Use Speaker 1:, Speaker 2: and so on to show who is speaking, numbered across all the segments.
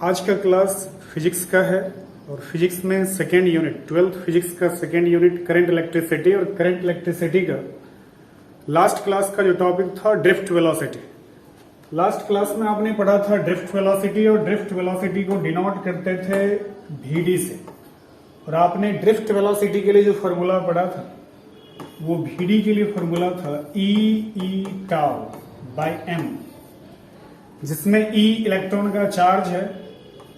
Speaker 1: आज का class physics का है और फिजिक्स में सेकेंड यूनिट 12th फिजिक्स का सेकेंड यूनिट करंट इलेक्ट्रिसिटी और करंट इलेक्ट्रिसिटी का लास्ट क्लास का जो टॉपिक था ड्रिफ्ट वेलोसिटी। लास्ट क्लास में आपने पढ़ा था ड्रिफ्ट वेलोसिटी और ड्रिफ्ट वेलोसिटी को डिनोट करते थे VD से, और आपने ड्रिफ्ट वेलोसिटी के लिए जो फॉर्मूला पढ़ा था वो VD के लिए फॉर्मूला था E टाउ m, जिसमें E इलेक्ट्रॉन का चार्ज है,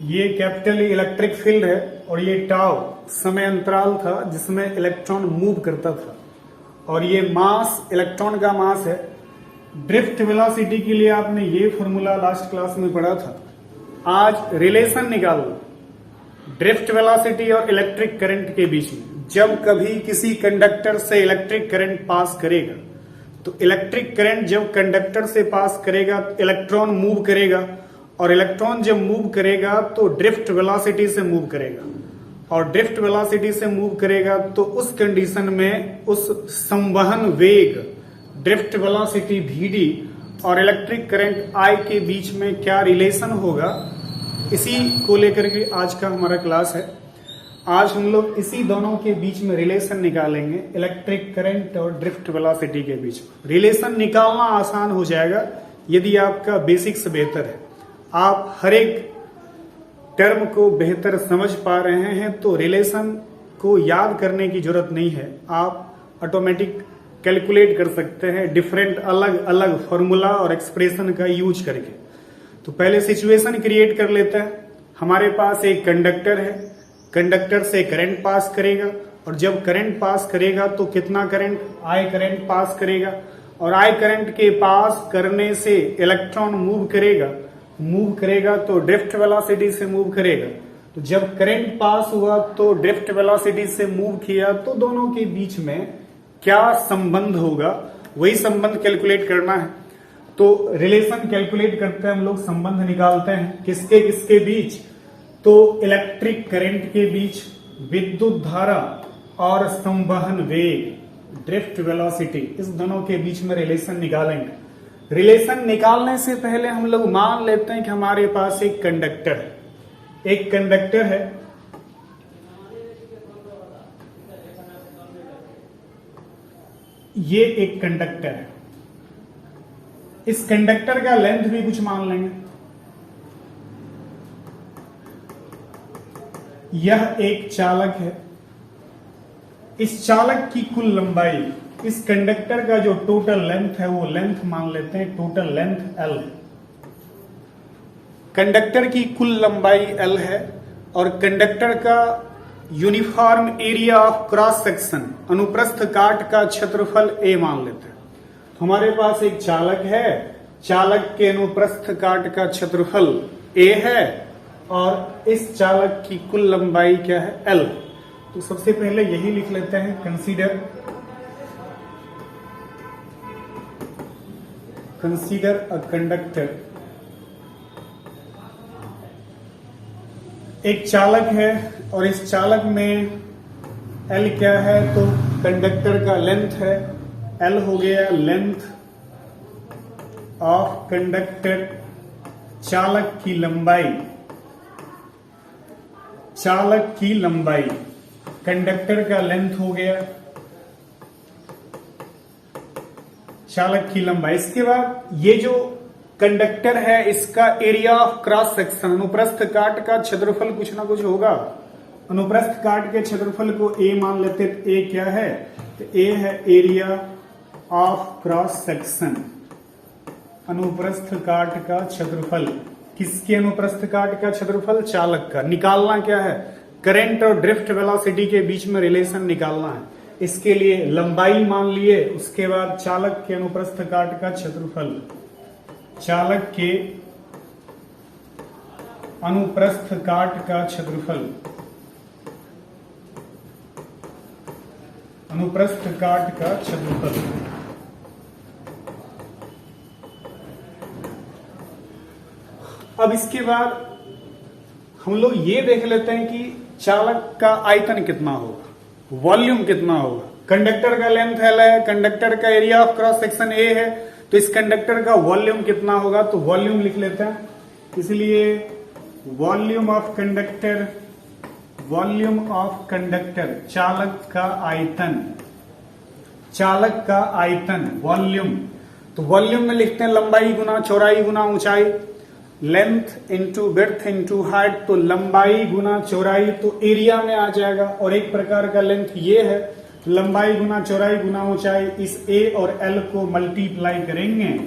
Speaker 1: ये कैपिटल इलेक्ट्रिक फील्ड है और ये टाउ समय अंतराल था जिसमें इलेक्ट्रॉन मूव करता था, और ये मास इलेक्ट्रॉन का मास है। ड्रिफ्ट वेलोसिटी के लिए आपने ये फॉर्मूला लास्ट क्लास में पढ़ा था। आज रिलेशन निकाल लो ड्रिफ्ट वेलोसिटी और इलेक्ट्रिक करंट के बीच में। जब कभी किसी कंडक्टर से इलेक्ट्रिक करंट पास करेगा तो इलेक्ट्रिक करंट जब कंडक्टर से पास करेगा इलेक्ट्रॉन मूव करेगा, और इलेक्ट्रॉन जब मूव करेगा तो ड्रिफ्ट वेलोसिटी से मूव करेगा, और ड्रिफ्ट वेलोसिटी से मूव करेगा तो उस कंडीशन में उस संवहन वेग ड्रिफ्ट वेलोसिटी VD और इलेक्ट्रिक करंट I के बीच में क्या रिलेशन होगा, इसी को लेकर के आज का हमारा क्लास है। आज हम लोग इसी दोनों के बीच में रिलेशन निकालेंगे, इलेक्ट्रिक करंट और ड्रिफ्ट वेलोसिटी के बीच में। रिलेशन निकालना आसान हो जाएगा यदि आपका बेसिक्स बेहतर है, आप हर एक टर्म को बेहतर समझ पा रहे हैं तो रिलेशन को याद करने की जरूरत नहीं है, आप ऑटोमेटिक कैलकुलेट कर सकते हैं डिफरेंट अलग अलग फॉर्मूला और एक्सप्रेशन का यूज करके। तो पहले सिचुएशन क्रिएट कर लेते हैं। हमारे पास एक कंडक्टर है, कंडक्टर से करंट पास करेगा, और जब करंट पास करेगा तो कितना करंट I करंट पास करेगा, और I करंट के पास करने से इलेक्ट्रॉन मूव करेगा तो ड्रिफ्ट वेलोसिटी से मूव करेगा। तो जब करंट पास हुआ तो ड्रिफ्ट वेलोसिटी से मूव किया तो दोनों के बीच में क्या संबंध होगा, वही संबंध कैलकुलेट करना है। तो रिलेशन कैलकुलेट करते हैं हम लोग, संबंध निकालते हैं किसके किसके बीच, तो इलेक्ट्रिक करंट के बीच, विद्युत धारा और संवहन वेग ड्रिफ्ट वेलोसिटी, इस दोनों के बीच में रिलेशन निकालेंगे। रिलेशन निकालने से पहले हम लोग मान लेते हैं कि हमारे पास एक कंडक्टर है, एक कंडक्टर है, ये एक कंडक्टर है। इस कंडक्टर का लेंथ भी कुछ मान लेंगे, यह एक चालक है। इस चालक की कुल लंबाई, इस कंडक्टर का जो टोटल लेंथ है वो लेंथ मान लेते हैं, टोटल लेंथ L। कंडक्टर की कुल लंबाई L है और कंडक्टर का uniform area of cross section, अनुप्रस्थ काट का क्षेत्रफल A मान लेते हैं। तो हमारे पास एक चालक है, चालक के अनुप्रस्थ काट का क्षेत्रफल A है और इस चालक की कुल लंबाई क्या है L। तो सबसे पहले यही लिख लेते हैं, कंसीडर अ कंडक्टर। एक चालक है और इस चालक में L क्या है, तो कंडक्टर का लेंथ है, L हो गया लेंथ ऑफ कंडक्टर। चालक की लंबाई कंडक्टर का लेंथ हो गया, चालक की लंबाई। इसके बाद ये जो कंडक्टर है इसका एरिया ऑफ क्रॉस सेक्शन, अनुप्रस्थ काट का क्षेत्रफल कुछ ना कुछ होगा। अनुप्रस्थ काट के क्षेत्रफल को A मान लेते, तो A क्या है, तो A है एरिया ऑफ क्रॉस सेक्शन, अनुप्रस्थ काट का क्षेत्रफल। किसके अनुप्रस्थ काट का क्षेत्रफल, चालक का। निकालना क्या है, करंट और ड्रिफ्ट वेलोसिटी के बीच में रिलेशन निकालना है। इसके लिए लंबाई मान लिए, उसके बाद चालक के अनुप्रस्थ काट का क्षेत्रफल, चालक के अनुप्रस्थ काट का क्षेत्रफल, अनुप्रस्थ काट का क्षेत्रफल। अब इसके बाद हम लोग ये देख लेते हैं कि चालक का आयतन कितना होगा, वॉल्यूम कितना होगा। कंडक्टर का लेंथ L है, कंडक्टर का area of cross section A है, तो इस कंडक्टर का वॉल्यूम कितना होगा, तो वॉल्यूम लिख लेते हैं। इसलिए volume of conductor, volume of conductor, चालक का आयतन, चालक का आयतन वॉल्यूम। तो वॉल्यूम में लिखते हैं लंबाई गुना चौड़ाई गुना ऊंचाई, length into width into height. तो लंबाई गुना चौड़ाई तो एरिया में आ जाएगा, और एक प्रकार का लेंथ ये है, लंबाई गुना चौड़ाई गुना ऊंचाई। इस ए और एल को मल्टीप्लाई करेंगे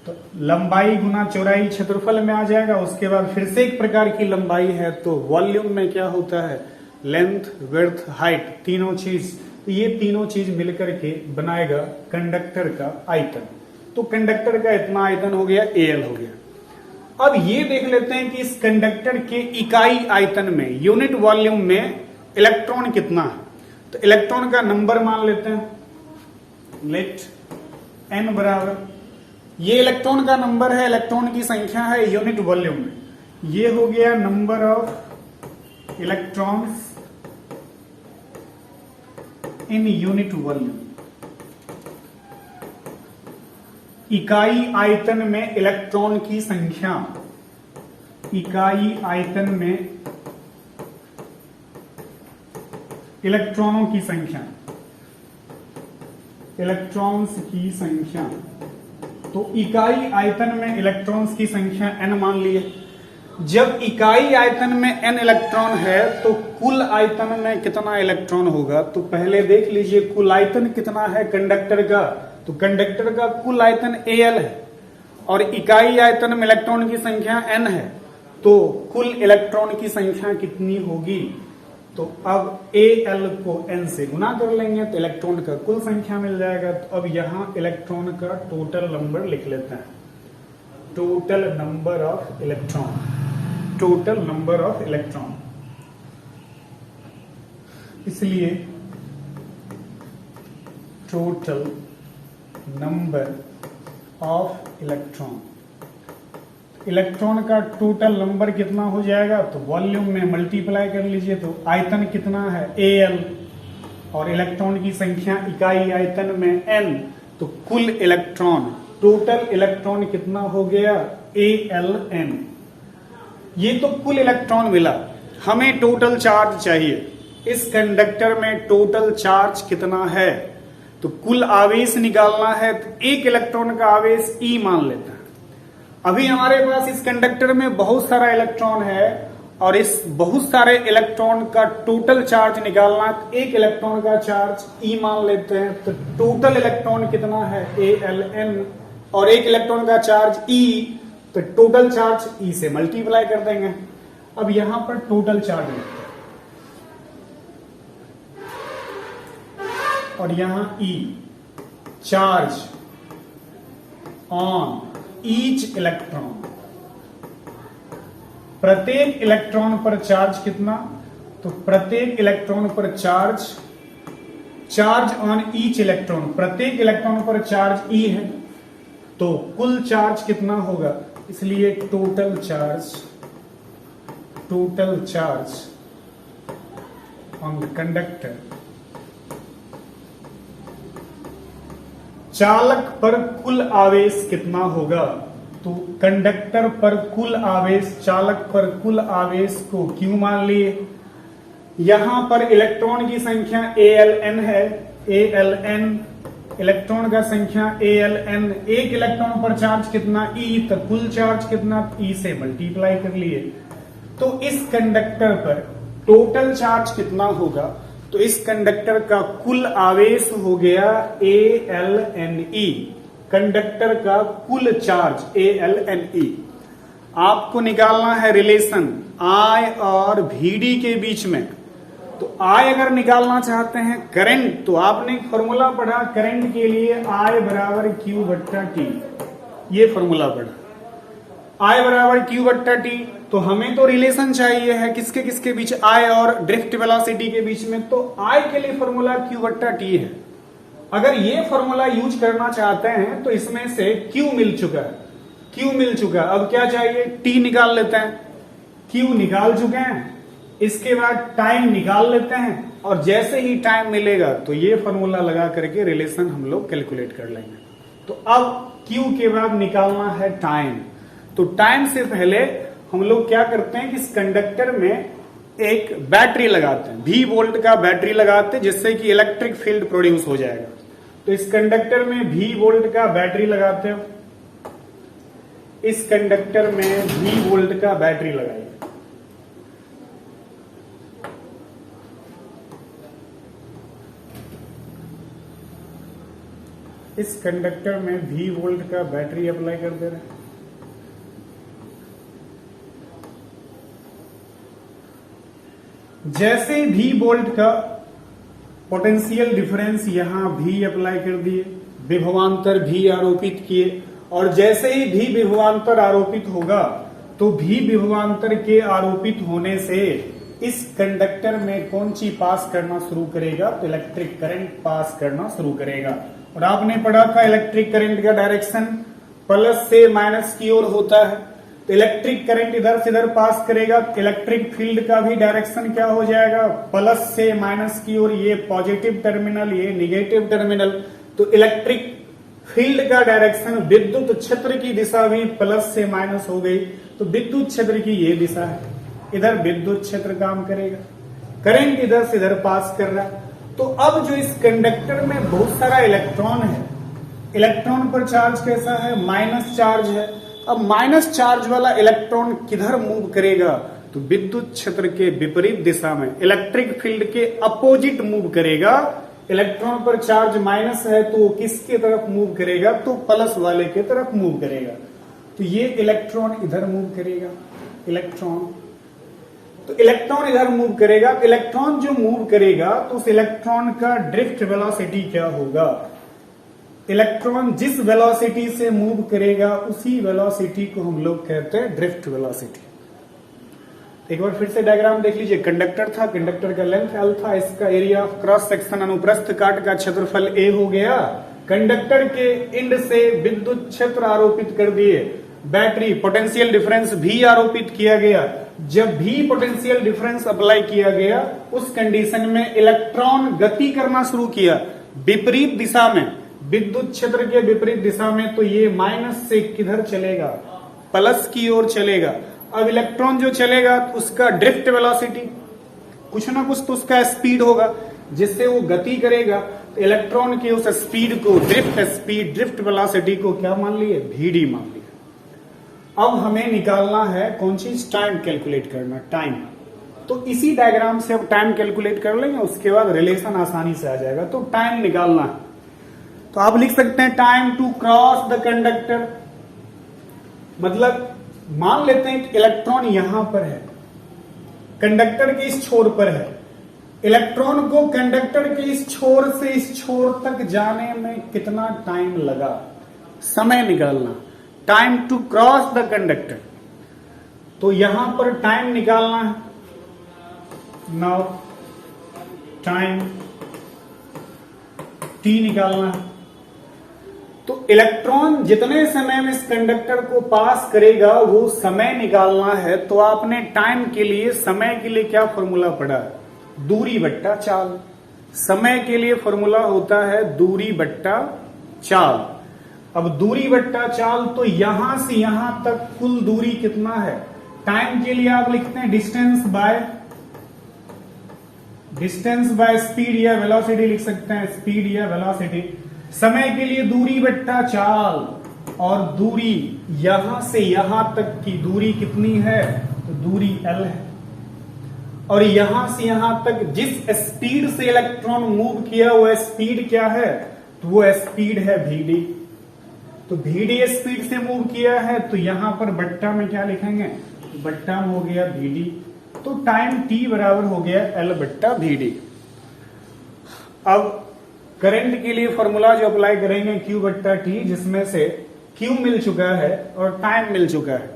Speaker 1: तो लंबाई गुना चौड़ाई क्षेत्रफल में आ जाएगा। उसके बाद फिर से एक प्रकार की लंबाई है, तो वॉल्यूम में क्या होता है, लेंथ विड्थ हाइट, तीनों चीज, ये तीनों चीज मिलकर के बनाएगा कंडक्टर का आयतन। तो कंडक्टर का इतना आयतन हो गया, एल हो गया। अब ये देख लेते हैं कि इस कंडक्टर के इकाई आयतन में, यूनिट वॉल्यूम में इलेक्ट्रॉन कितना है। तो इलेक्ट्रॉन का नंबर मान लेते हैं, लेट एन बराबर, ये इलेक्ट्रॉन का नंबर है, इलेक्ट्रॉन की संख्या है यूनिट वॉल्यूम में। ये हो गया number of electrons in unit volume. इकाई आयतन में इलेक्ट्रॉन की संख्या, इकाई आयतन में इलेक्ट्रॉनों की संख्या, इलेक्ट्रॉन्स की संख्या। तो इकाई आयतन में इलेक्ट्रॉन्स की संख्या n मान लिए। जब इकाई आयतन में n इलेक्ट्रॉन है तो कुल आयतन में कितना इलेक्ट्रॉन होगा। तो पहले देख लीजिए कुल आयतन कितना है कंडक्टर का। तो कंडक्टर का कुल आयतन Al है और इकाई आयतन में इलेक्ट्रॉन की संख्या n है, तो कुल इलेक्ट्रॉन की संख्या कितनी होगी। तो अब Al को n से गुना कर लेंगे तो इलेक्ट्रॉन का कुल संख्या मिल जाएगा। तो अब यहां इलेक्ट्रॉन का टोटल नंबर लिख लेते हैं, total number of electron, total number of electron. इसलिए total number of electron, electron का टोटल नंबर कितना हो जाएगा। तो वॉल्यूम में मल्टीप्लाई कर लीजिए, तो आयतन कितना है Al और इलेक्ट्रॉन की संख्या इकाई आयतन में n, तो कुल इलेक्ट्रॉन, टोटल इलेक्ट्रॉन कितना हो गया Aln। ये तो कुल इलेक्ट्रॉन मिला, हमें टोटल चार्ज चाहिए। इस कंडक्टर में टोटल चार्ज कितना है, तो कुल आवेश निकालना है। तो एक इलेक्ट्रॉन का आवेश E मान लेते हैं। अभी हमारे पास इस कंडक्टर में बहुत सारा इलेक्ट्रॉन है और इस बहुत सारे इलेक्ट्रॉन का टोटल चार्ज निकालना, एक इलेक्ट्रॉन का चार्ज E मान लेते हैं। तो टोटल इलेक्ट्रॉन कितना है Aln और एक इलेक्ट्रॉन का चार्ज E, तो टोटल चार्ज E से मल्टीप्लाई कर देंगे। अब यहां पर टोटल चार्ज लिखते हैं और यहां E, charge on each electron, प्रत्येक इलेक्ट्रॉन पर चार्ज कितना। तो प्रत्येक इलेक्ट्रॉन पर charge, charge on each electron, प्रत्येक इलेक्ट्रॉन पर चार्ज E है, तो कुल चार्ज कितना होगा। इसलिए total charge, total charge on the conductor, चालक पर कुल आवेश कितना होगा। तो कंडक्टर पर कुल आवेश, चालक पर कुल आवेश को Q मान लिए। यहां पर इलेक्ट्रॉन की संख्या Aln है, Aln इलेक्ट्रॉन का संख्या Aln, एक इलेक्ट्रॉन पर चार्ज कितना E, तो कुल चार्ज कितना E से मल्टीप्लाई कर लिए। तो इस कंडक्टर पर टोटल चार्ज कितना होगा। तो इस कंडक्टर का कुल आवेश हो गया Alne, कंडक्टर का कुल चार्ज Alne। आपको निकालना है रिलेशन I और Vd के बीच में। तो I अगर निकालना चाहते हैं करंट, तो आपने फॉर्मूला पढ़ा करंट के लिए I बराबर Q बट्टा T, ये फॉर्मूला पढ़ा I बराबर Q बट्टा T। तो हमें तो रिलेशन चाहिए है किसके किसके बीच, I और ड्रिफ्ट वेलोसिटी के बीच में। तो I के लिए फॉर्मूला Q बट्टा T है। अगर ये फॉर्मूला यूज करना चाहते हैं तो इसमें से Q मिल चुका है, Q मिल चुका है, अब क्या चाहिए, T निकाल लेते हैं। Q निकाल चुके हैं, इसके बाद टाइम निकाल लेते हैं और जैसे ही टाइम मिलेगा तो ये फॉर्मूला लगा करके रिलेशन हम लोग कैलकुलेट कर लेंगे। तो अब Q के बाद निकालना है टाइम। तो टाइम से पहले हम लोग क्या करते हैं कि इस कंडक्टर में एक बैटरी लगाते हैं, V वोल्ट का बैटरी लगाते हैं, जिससे कि इलेक्ट्रिक फील्ड प्रोड्यूस हो जाएगा। तो इस कंडक्टर में V वोल्ट का बैटरी लगाते हो, इस कंडक्टर में V वोल्ट का बैटरी लगाइए। इस कंडक्टर में V वोल्ट का बैटरी अप्लाई कर दे रहे हैं। जैसे V वोल्ट का पोटेंशियल डिफरेंस यहां V अप्लाई कर दिए, विभवांतर V आरोपित किए, और जैसे ही V विभवांतर आरोपित होगा तो V विभवांतर के आरोपित होने से इस कंडक्टर में कौन सी पास करना शुरू करेगा? तो इलेक्ट्रिक करंट पास करना शुरू करेगा। और आपने पढ़ा था इलेक्ट्रिक करंट का डायरेक्शन प्लस से माइनस की ओर होता है। तो इलेक्ट्रिक करंट इधर से इधर पास करेगा, इलेक्ट्रिक फील्ड का भी डायरेक्शन क्या हो जाएगा? प्लस से माइनस की ओर। ये पॉजिटिव टर्मिनल, ये निगेटिव टर्मिनल। तो इलेक्ट्रिक फील्ड का डायरेक्शन, विद्युत क्षेत्र की दिशा भी प्लस से माइनस हो गई, तो विद्युत क्षेत्र की ये दिशा है, इधर विद्युत क्षेत्र काम करेगा। करंट इधर से इधर पास कर रहा है। तो अब जो इस कंडक्टर में बहुत सारा इलेक्ट्रॉन है, इलेक्ट्रॉन पर चार्ज कैसा है? माइनस चार्ज है। अब माइनस चार्ज वाला इलेक्ट्रॉन किधर मूव करेगा? तो विद्युत क्षेत्र के विपरीत दिशा में, इलेक्ट्रिक फील्ड के अपोजिट मूव करेगा। इलेक्ट्रॉन पर चार्ज माइनस है तो वो किसके तरफ मूव करेगा? तो प्लस वाले के तरफ मूव करेगा। तो ये इलेक्ट्रॉन इधर मूव करेगा, इलेक्ट्रॉन, तो इलेक्ट्रॉन इधर मूव करेगा। इलेक्ट्रॉन जो मूव करेगा तो उस इलेक्ट्रॉन का ड्रिफ्ट वेलोसिटी क्या होगा? इलेक्ट्रॉन जिस वेलोसिटी से मूव करेगा उसी वेलोसिटी को हम लोग कहते हैं ड्रिफ्ट वेलोसिटी। एक बार फिर से डायग्राम देख लीजिए। कंडक्टर था, कंडक्टर का लेंथ L था, इसका एरिया ऑफ क्रॉस सेक्शन अनुप्रस्थ काट का क्षेत्रफल A हो गया। कंडक्टर के एंड से विद्युत क्षेत्र आरोपित कर दिए, बैटरी पोटेंशियल डिफरेंस V आरोपित किया गया। जब भी पोटेंशियल डिफरेंस अप्लाई किया गया उस कंडीशन में इलेक्ट्रॉन गति करना शुरू किया विपरीत दिशा में, विद्युत क्षेत्र के विपरीत दिशा में। तो ये माइनस से किधर चलेगा? प्लस की ओर चलेगा। अब इलेक्ट्रॉन जो चलेगा उसका ड्रिफ्ट वेलोसिटी, कुछ ना कुछ तो उसका स्पीड होगा जिससे वो गति करेगा। इलेक्ट्रॉन की उस स्पीड को, ड्रिफ्ट स्पीड, ड्रिफ्ट वेलोसिटी को क्या मान लिए? VD मान लिया। अब हमें निकालना है कौन चीज? टाइम कैलकुलेट करना, टाइम। तो इसी डायग्राम से अब टाइम कैलकुलेट कर लेंगे, उसके बाद रिलेशन आसानी से आ जाएगा। तो टाइम निकालना है तो आप लिख सकते हैं time to cross the conductor. मतलब मान लेते हैं कि इलेक्ट्रॉन यहां पर है, कंडक्टर के इस छोर पर है। इलेक्ट्रॉन को कंडक्टर के इस छोर से इस छोर तक जाने में कितना टाइम लगा? समय निकालना, time to cross the conductor. तो यहां पर टाइम निकालना है। नाउ टाइम T निकालना है। तो इलेक्ट्रॉन जितने समय में इस कंडक्टर को पास करेगा वो समय निकालना है। तो आपने टाइम के लिए, समय के लिए क्या फॉर्मूला पढ़ा? दूरी बट्टा चाल। समय के लिए फॉर्मूला होता है दूरी बट्टा चाल। अब दूरी बट्टा चाल, तो यहां से यहां तक कुल दूरी कितना है? टाइम के लिए आप लिखते हैं डिस्टेंस बाय स्पीड या वेलोसिटी लिख सकते हैं, स्पीड या वेलोसिटी। समय के लिए दूरी बट्टा चाल, और दूरी यहां से यहां तक की दूरी कितनी है? तो दूरी L है। और यहां से यहां तक जिस स्पीड से इलेक्ट्रॉन मूव किया वह स्पीड क्या है? तो वो स्पीड है VD। तो VD स्पीड से मूव किया है तो यहां पर बट्टा में क्या लिखेंगे? बट्टा में हो गया VD। तो टाइम T बराबर हो गया L बट्टा VD। अब करंट के लिए फॉर्मूला जो अप्लाई करेंगे Q बट्टा T, जिसमें से Q मिल चुका है और टाइम मिल चुका है।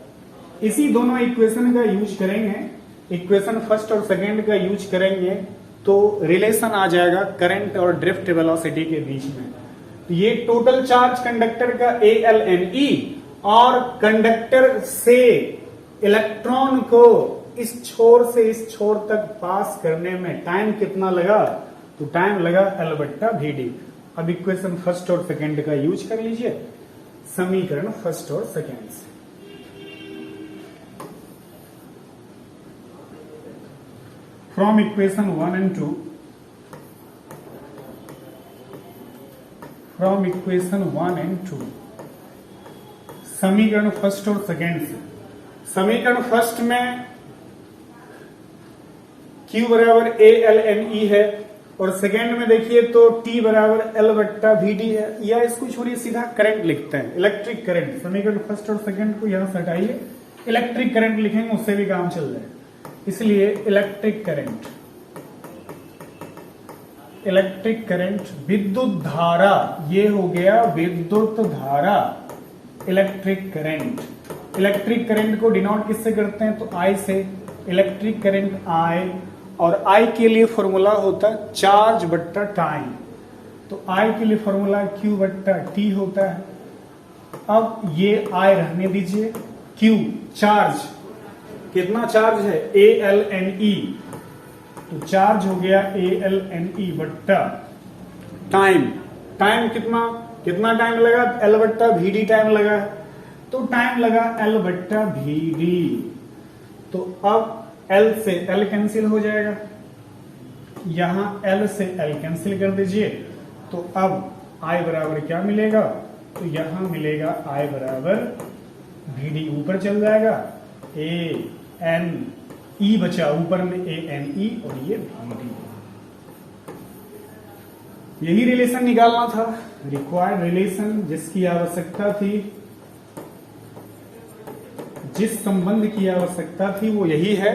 Speaker 1: इसी दोनों इक्वेशन का यूज करेंगे, इक्वेशन फर्स्ट और सेकेंड का यूज करेंगे तो रिलेशन आ जाएगा करंट और ड्रिफ्ट वेलोसिटी के बीच में। तो ये टोटल चार्ज कंडक्टर का ALNE, और कंडक्टर से इलेक्ट्रॉन को इस छोर से इस छोर तक पास करने में टाइम कितना लगा? तो टाइम लगा L बट्टा VD। अब इक्वेशन फर्स्ट और सेकेंड का यूज कर लीजिए, समीकरण फर्स्ट और सेकेंड से। From equation 1 and 2, from equation 1 and 2, समीकरण फर्स्ट और सेकेंड से। समीकरण फर्स्ट में Q बराबर ALNE है और सेकेंड में देखिए तो T बराबर L बट्टा VD है, या इसको छोड़िए सीधा करंट लिखते हैं, इलेक्ट्रिक करंट। समीकरण फर्स्ट और सेकेंड को यहां से हटाइए, इलेक्ट्रिक करंट लिखेंगे, उससे भी काम चल जाए। इसलिए इलेक्ट्रिक करंट, इलेक्ट्रिक करंट विद्युत धारा, ये हो गया विद्युत धारा, इलेक्ट्रिक करंट। इलेक्ट्रिक करंट को डिनोट किससे करते हैं, तो I से। इलेक्ट्रिक करंट I, और I के लिए फॉर्मूला होता है चार्ज बट्टा टाइम, तो I के लिए फॉर्मूला Q बट्टा T होता है। अब ये I रहने दीजिए, Q चार्ज, कितना चार्ज है, ALNE, तो चार्ज हो गया ALNE बट्टा टाइम। टाइम कितना टाइम लगा, L बट्टा VD टाइम लगा है, तो टाइम लगा L बट्टा VD। तो अब L से L कैंसिल हो जाएगा, यहां L से L कैंसिल कर दीजिए, तो अब I बराबर क्या मिलेगा, तो यहां मिलेगा I बराबर VD, ऊपर चल जाएगा ANE बचा, ऊपर में ANE और ये VD। यही रिलेशन निकालना था, रिक्वायर्ड रिलेशन, जिसकी आवश्यकता थी, जिस संबंध की आवश्यकता थी वो यही है।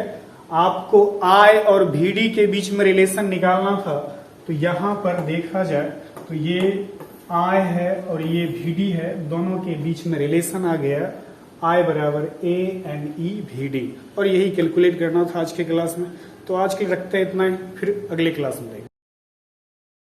Speaker 1: आपको I और VD के बीच में रिलेशन निकालना था, तो यहां पर देखा जाए तो ये I है और ये VD है, दोनों के बीच में रिलेशन आ गया I बराबर ANE VD, और यही कैलकुलेट करना था आज के क्लास में। तो आज के रखते हैं इतना ही, फिर अगले क्लास में देखेंगे।